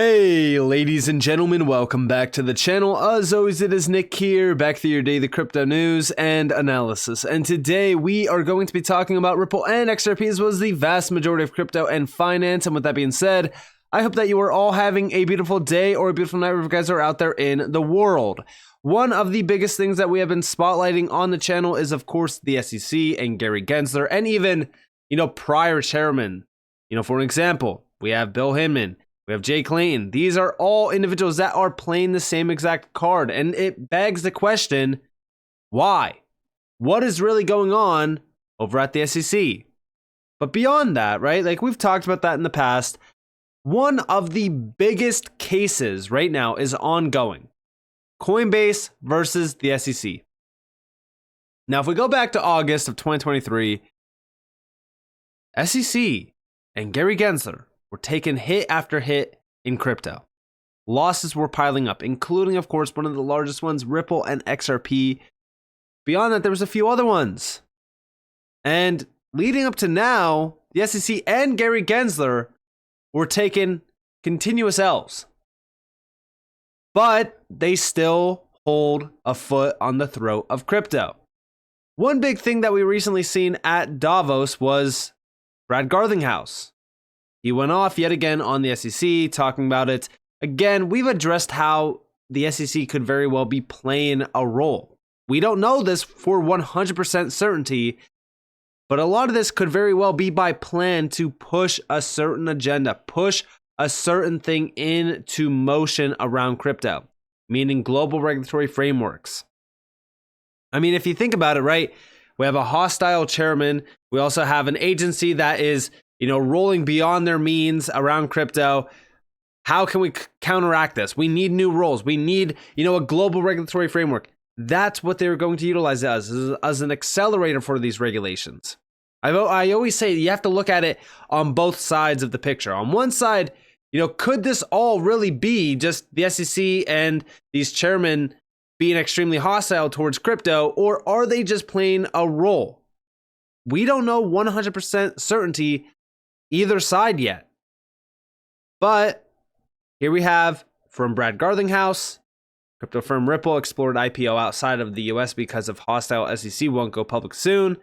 Hey ladies and gentlemen, welcome back to the channel. As always, it is Nick here, back for your daily crypto news and analysis. And today we are going to be talking about Ripple and XRP, as well as the vast majority of crypto and finance. And with that being said, I hope that you are all having a beautiful day or a beautiful night wherever you guys are out there in the world. One of the biggest things that we have been spotlighting on the channel is, of course, the SEC and Gary Gensler, and even, prior chairmen. For an example, we have Bill Hinman. We have Jay Clayton. These are all individuals that are playing the same exact card. And it begs the question, why? What is really going on over at the SEC? But beyond that, right? Like we've talked about that in the past. One of the biggest cases right now is ongoing. Coinbase versus the SEC. Now, if we go back to August of 2023, SEC and Gary Gensler were taking hit after hit in crypto. Losses were piling up, including, of course, one of the largest ones, Ripple and XRP. Beyond that, there was a few other ones. And leading up to now, the SEC and Gary Gensler were taking continuous L's. But they still hold a foot on the throat of crypto. One big thing that we recently seen at Davos was Brad Garlinghouse. He went off yet again on the SEC, talking about it. Again, we've addressed how the SEC could very well be playing a role. We don't know this for 100% certainty, but a lot of this could very well be by plan to push a certain agenda, push a certain thing into motion around crypto, meaning global regulatory frameworks. I mean, if you think about it, right, we have a hostile chairman. We also have an agency that is rolling beyond their means around crypto. How can we counteract this? We need new rules. We need, a global regulatory framework. That's what they're going to utilize as an accelerator for these regulations. I always say you have to look at it on both sides of the picture. On one side, could this all really be just the SEC and these chairmen being extremely hostile towards crypto, or are they just playing a role? We don't know 100% certainty either side yet. But here we have from Brad Garlinghouse, crypto firm Ripple explored IPO outside of the US because of hostile SEC won't go public soon.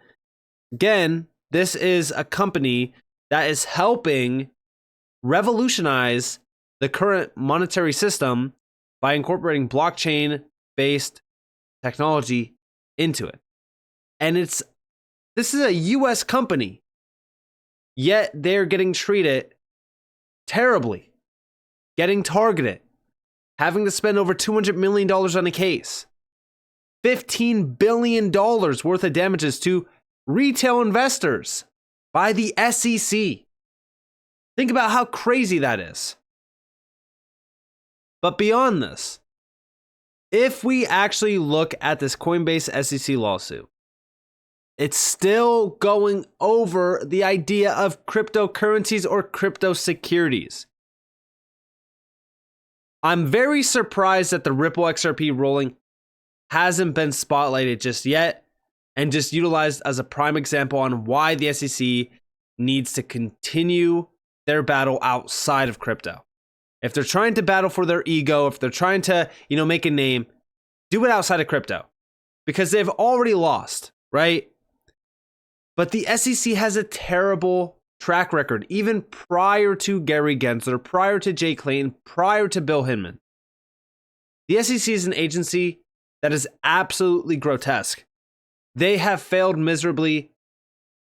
Again, this is a company that is helping revolutionize the current monetary system by incorporating blockchain-based technology into it. And this is a US company. Yet they're getting treated terribly, getting targeted, having to spend over $200 million on a case, $15 billion worth of damages to retail investors by the SEC. Think about how crazy that is. But beyond this, if we actually look at this Coinbase SEC lawsuit, it's still going over the idea of cryptocurrencies or crypto securities. I'm very surprised that the Ripple XRP ruling hasn't been spotlighted just yet and just utilized as a prime example on why the SEC needs to continue their battle outside of crypto. If they're trying to battle for their ego, if they're trying to, make a name, do it outside of crypto because they've already lost, right? But the SEC has a terrible track record, even prior to Gary Gensler, prior to Jay Clayton, prior to Bill Hinman. The SEC is an agency that is absolutely grotesque. They have failed miserably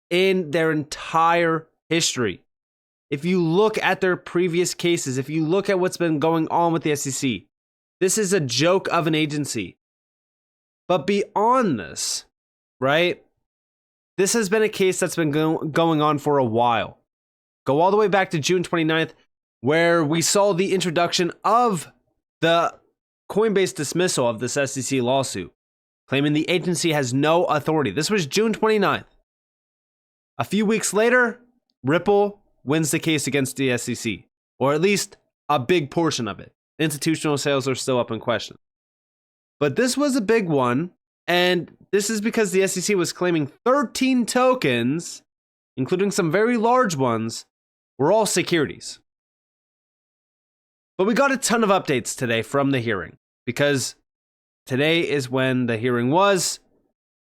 in their entire history. If you look at their previous cases, if you look at what's been going on with the SEC, this is a joke of an agency. But beyond this, right? This has been a case that's been going on for a while. Go all the way back to June 29th, where we saw the introduction of the Coinbase dismissal of this SEC lawsuit, claiming the agency has no authority. This was June 29th. A few weeks later, Ripple wins the case against the SEC, or at least a big portion of it. Institutional sales are still up in question. But this was a big one. And this is because the SEC was claiming 13 tokens, including some very large ones, were all securities. But we got a ton of updates today from the hearing, because today is when the hearing was.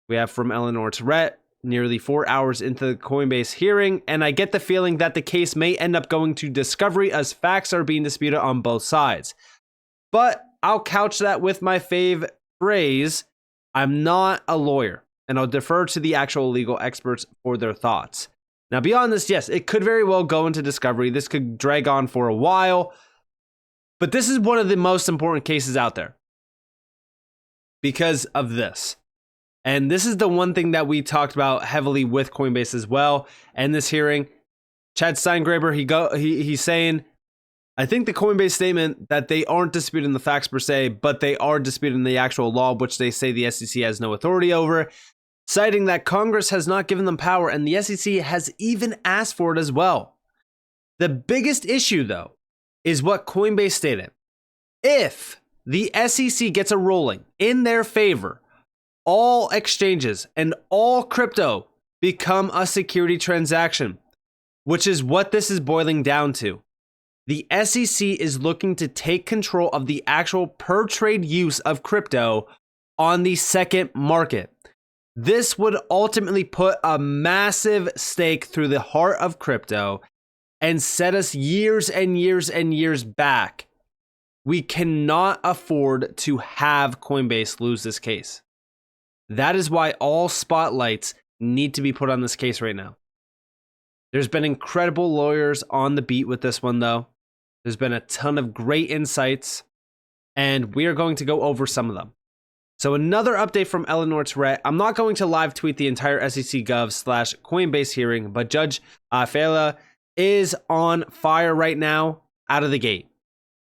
We have from Eleanor Tourette, nearly 4 hours into the Coinbase hearing, and I get the feeling that the case may end up going to discovery as facts are being disputed on both sides. But I'll couch that with my fave phrase, I'm not a lawyer, and I'll defer to the actual legal experts for their thoughts. Now, beyond this, yes, it could very well go into discovery. This could drag on for a while, but this is one of the most important cases out there because of this. And this is the one thing that we talked about heavily with Coinbase as well. And this hearing, Chad Steingraber, he's saying, I think the Coinbase statement that they aren't disputing the facts per se, but they are disputing the actual law, which they say the SEC has no authority over, citing that Congress has not given them power and the SEC has even asked for it as well. The biggest issue, though, is what Coinbase stated. If the SEC gets a ruling in their favor, all exchanges and all crypto become a security transaction, which is what this is boiling down to. The SEC is looking to take control of the actual per trade use of crypto on the second market. This would ultimately put a massive stake through the heart of crypto and set us years and years and years back. We cannot afford to have Coinbase lose this case. That is why all spotlights need to be put on this case right now. There's been incredible lawyers on the beat with this one, though. There's been a ton of great insights, and we are going to go over some of them. So another update from Eleanor Tourette. I'm not going to live tweet the entire SEC Gov / Coinbase hearing, but Judge Fela is on fire right now out of the gate.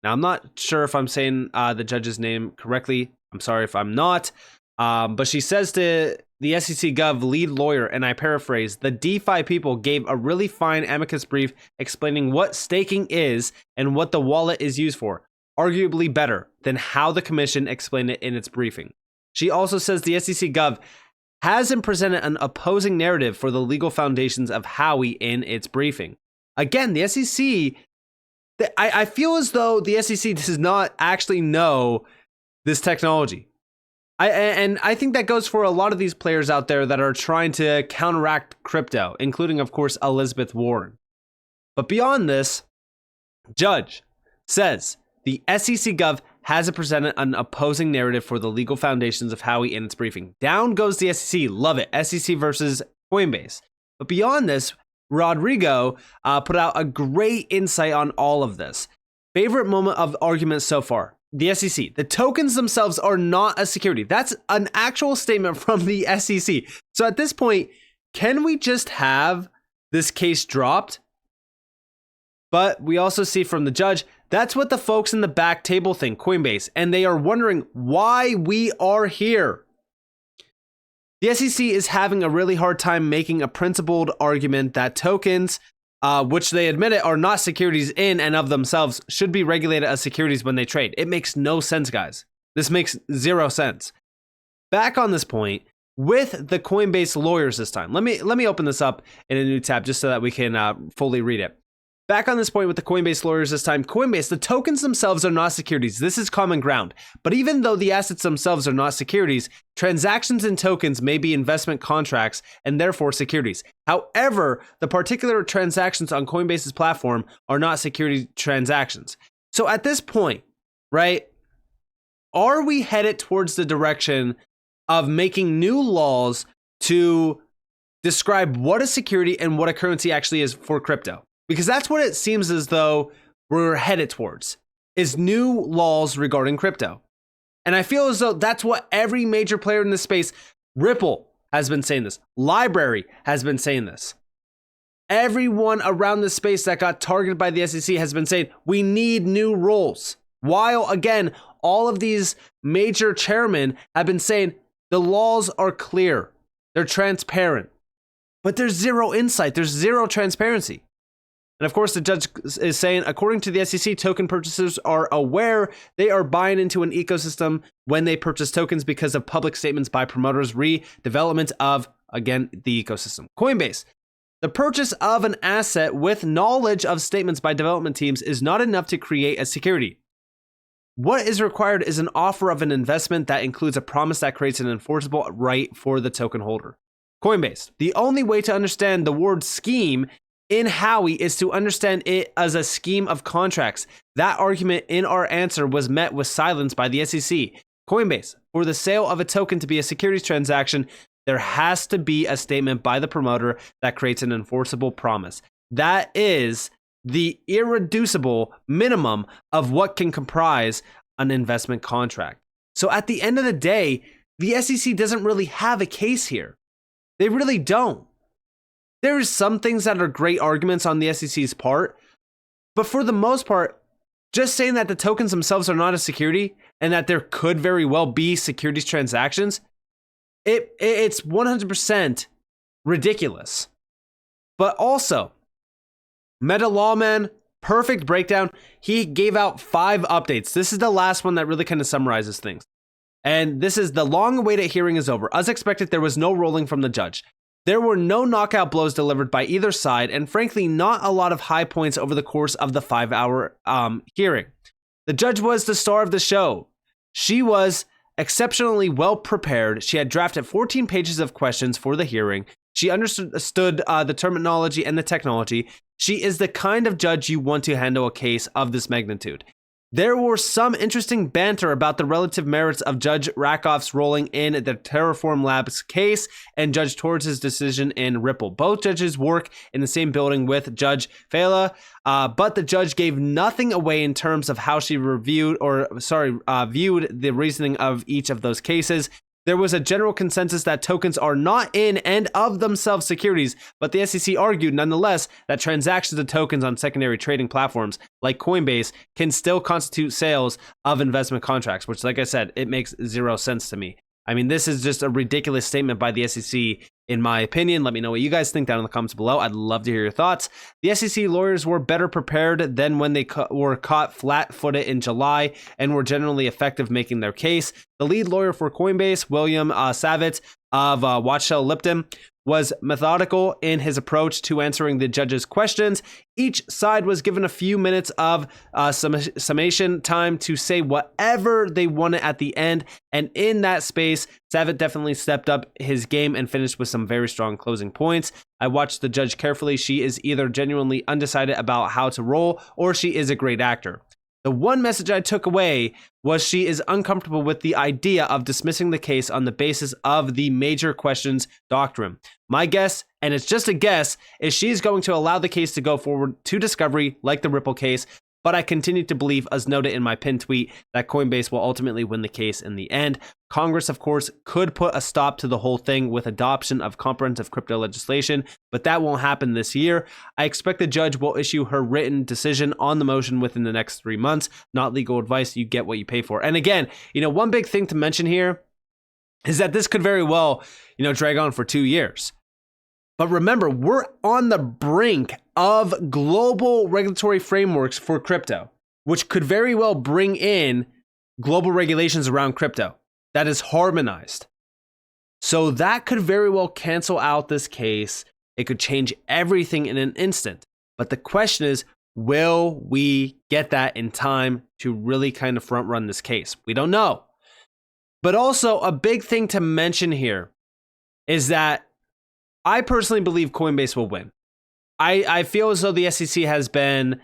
Now, I'm not sure if I'm saying the judge's name correctly. I'm sorry if I'm not. But she says to the SEC Gov lead lawyer, and I paraphrase, the DeFi people gave a really fine amicus brief explaining what staking is and what the wallet is used for, arguably better than how the commission explained it in its briefing. She also says the SEC Gov hasn't presented an opposing narrative for the legal foundations of Howey in its briefing. Again, the SEC, I feel as though the SEC does not actually know this technology. I think that goes for a lot of these players out there that are trying to counteract crypto, including, of course, Elizabeth Warren. But beyond this, Judge says the SEC Gov hasn't presented an opposing narrative for the legal foundations of Howey in its briefing. Down goes the SEC. Love it. SEC versus Coinbase. But beyond this, Rodrigo put out a great insight on all of this. Favorite moment of argument so far. The SEC, the tokens themselves are not a security. That's an actual statement from the SEC. So at this point, can we just have this case dropped? But we also see from the judge, that's what the folks in the back table think, Coinbase, and they are wondering why we are here. The SEC is having a really hard time making a principled argument that tokens, which they admit it are not securities in and of themselves, should be regulated as securities when they trade. It makes no sense, guys. This makes zero sense. Back on this point, with the Coinbase lawyers this time, let me open this up in a new tab just so that we can fully read it. Back on this point with the Coinbase lawyers this time, Coinbase, the tokens themselves are not securities. This is common ground. But even though the assets themselves are not securities, transactions in tokens may be investment contracts and therefore securities. However, the particular transactions on Coinbase's platform are not security transactions. So at this point, right, are we headed towards the direction of making new laws to describe what a security and what a currency actually is for crypto? Because that's what it seems as though we're headed towards, is new laws regarding crypto. And I feel as though that's what every major player in this space, Ripple has been saying this, Library has been saying this. Everyone around this space that got targeted by the SEC has been saying, we need new rules. While, again, all of these major chairmen have been saying, the laws are clear, they're transparent. But there's zero insight, there's zero transparency. And of course, the judge is saying, according to the SEC, token purchasers are aware they are buying into an ecosystem when they purchase tokens because of public statements by promoters, redevelopment of, again, the ecosystem. Coinbase, The purchase of an asset with knowledge of statements by development teams is not enough to create a security. What is required is an offer of an investment that includes a promise that creates an enforceable right for the token holder. Coinbase. The only way to understand the word scheme in Howey is to understand it as a scheme of contracts. That argument in our answer was met with silence by the SEC. Coinbase. For the sale of a token to be a securities transaction, there has to be a statement by the promoter that creates an enforceable promise. That is the irreducible minimum of what can comprise an investment contract. So at the end of the day, the SEC doesn't really have a case here. They really don't. There's some things that are great arguments on the SEC's part, but for the most part, just saying that the tokens themselves are not a security and that there could very well be securities transactions, it's 100% ridiculous. But also, Meta Lawman, perfect breakdown. He gave out 5 updates. This is the last one that really kind of summarizes things. And this is the long-awaited hearing is over. As expected, there was no ruling from the judge. There were no knockout blows delivered by either side, and frankly, not a lot of high points over the course of the 5-hour hearing. The judge was the star of the show. She was exceptionally well prepared. She had drafted 14 pages of questions for the hearing. She understood the terminology and the technology. She is the kind of judge you want to handle a case of this magnitude. There were some interesting banter about the relative merits of Judge Rakoff's ruling in the Terraform Labs case and Judge Torres' decision in Ripple. Both judges work in the same building with Judge Fela, but the judge gave nothing away in terms of how she viewed the reasoning of each of those cases. There was a general consensus that tokens are not in and of themselves securities, but the SEC argued nonetheless that transactions of tokens on secondary trading platforms like Coinbase can still constitute sales of investment contracts, which, like I said, it makes zero sense to me. I mean, this is just a ridiculous statement by the SEC, in my opinion. Let me know what you guys think down in the comments below. I'd love to hear your thoughts. The SEC lawyers were better prepared than when they were caught flat-footed in July and were generally effective making their case. The lead lawyer for Coinbase, William Savitz of Watchell Lipton, was methodical in his approach to answering the judge's questions. Each side was given a few minutes of summation time to say whatever they wanted at the end. And in that space, Savitz definitely stepped up his game and finished with some very strong closing points. I watched the judge carefully. She is either genuinely undecided about how to roll or she is a great actor. The one message I took away was she is uncomfortable with the idea of dismissing the case on the basis of the major questions doctrine. My guess, and it's just a guess, is she's going to allow the case to go forward to discovery like the Ripple case, but I continue to believe, as noted in my pinned tweet, that Coinbase will ultimately win the case in the end. Congress, of course, could put a stop to the whole thing with adoption of comprehensive crypto legislation, but that won't happen this year. I expect the judge will issue her written decision on the motion within the next 3 months. Not legal advice. You get what you pay for. And again, one big thing to mention here is that this could very well, drag on for 2 years. But remember, we're on the brink of global regulatory frameworks for crypto, which could very well bring in global regulations around crypto that is harmonized. So that could very well cancel out this case. It could change everything in an instant. But the question is, will we get that in time to really kind of front run this case? We don't know. But also a big thing to mention here is that I personally believe Coinbase will win. I feel as though the SEC has been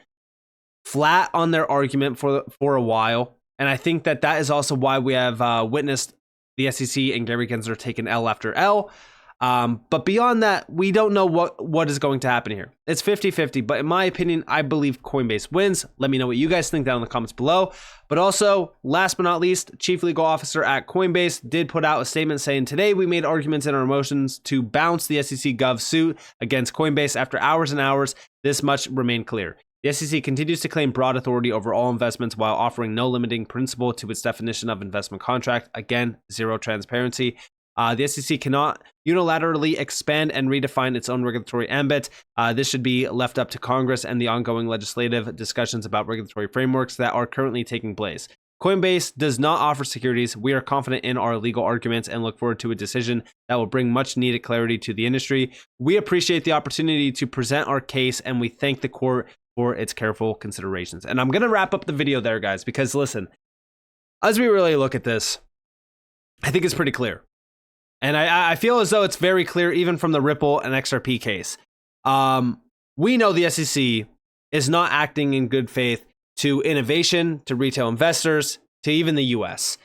flat on their argument for a while. And I think that is also why we have witnessed the SEC and Gary Gensler taking L after L. But beyond that, we don't know what is going to happen here. It's 50-50, but in my opinion, I believe Coinbase wins. Let me know what you guys think down in the comments below. But also, last but not least, Chief Legal Officer at Coinbase did put out a statement saying, today we made arguments in our motions to bounce the SEC Gov suit against Coinbase. After hours and hours, this much remained clear. The SEC continues to claim broad authority over all investments while offering no limiting principle to its definition of investment contract. Again, zero transparency. The SEC cannot unilaterally expand and redefine its own regulatory ambit. This should be left up to Congress and the ongoing legislative discussions about regulatory frameworks that are currently taking place. Coinbase does not offer securities. We are confident in our legal arguments and look forward to a decision that will bring much needed clarity to the industry. We appreciate the opportunity to present our case, and we thank the court for its careful considerations. And I'm going to wrap up the video there, guys, because listen, as we really look at this, I think it's pretty clear. And I feel as though it's very clear even from the Ripple and XRP case. We know the SEC is not acting in good faith to innovation, to retail investors, to even the US.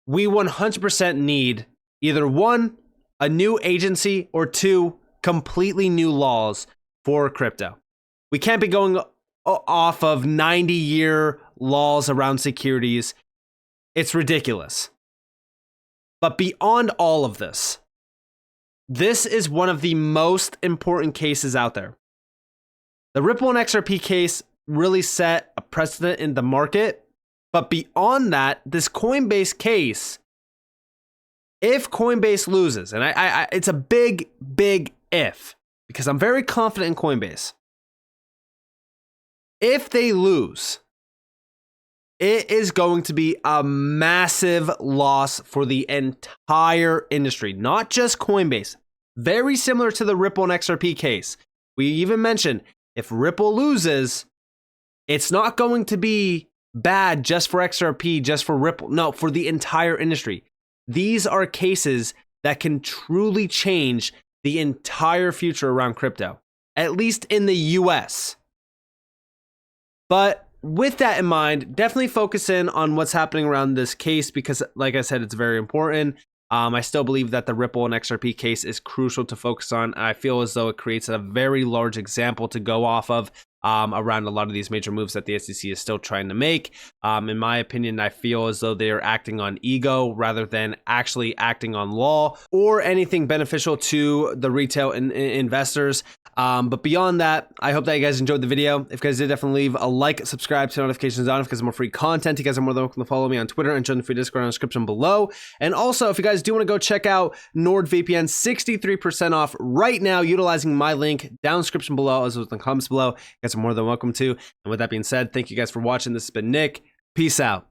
We 100% need either one, a new agency, or two, completely new laws for crypto. We can't be going off of 90-year laws around securities. It's ridiculous. But beyond all of this, this is one of the most important cases out there. The Ripple and XRP case really set a precedent in the market. But beyond that, this Coinbase case, if Coinbase loses, and it's a big, big if, because I'm very confident in Coinbase. If they lose, it is going to be a massive loss for the entire industry, not just Coinbase. Very similar to the Ripple and XRP case. We even mentioned if Ripple loses, it's not going to be bad just for XRP, just for Ripple. No, for the entire industry. These are cases that can truly change the entire future around crypto, at least in the US. But with that in mind, definitely focus in on what's happening around this case because, like I said, it's very important. I still believe that the Ripple and XRP case is crucial to focus on. I feel as though it creates a very large example to go off of around a lot of these major moves that the SEC is still trying to make. In my opinion, I feel as though they are acting on ego rather than actually acting on law or anything beneficial to the retail investors. But beyond that, I hope that you guys enjoyed the video. If you guys did, definitely leave a like, subscribe, turn notifications on because more free content. You guys are more than welcome to follow me on Twitter and join the free Discord in the description below. And also, if you guys do want to go check out NordVPN, 63% off right now utilizing my link down in the description below as well as in the comments below. You guys are more than welcome to. And with that being said, thank you guys for watching. This has been Nick. Peace out.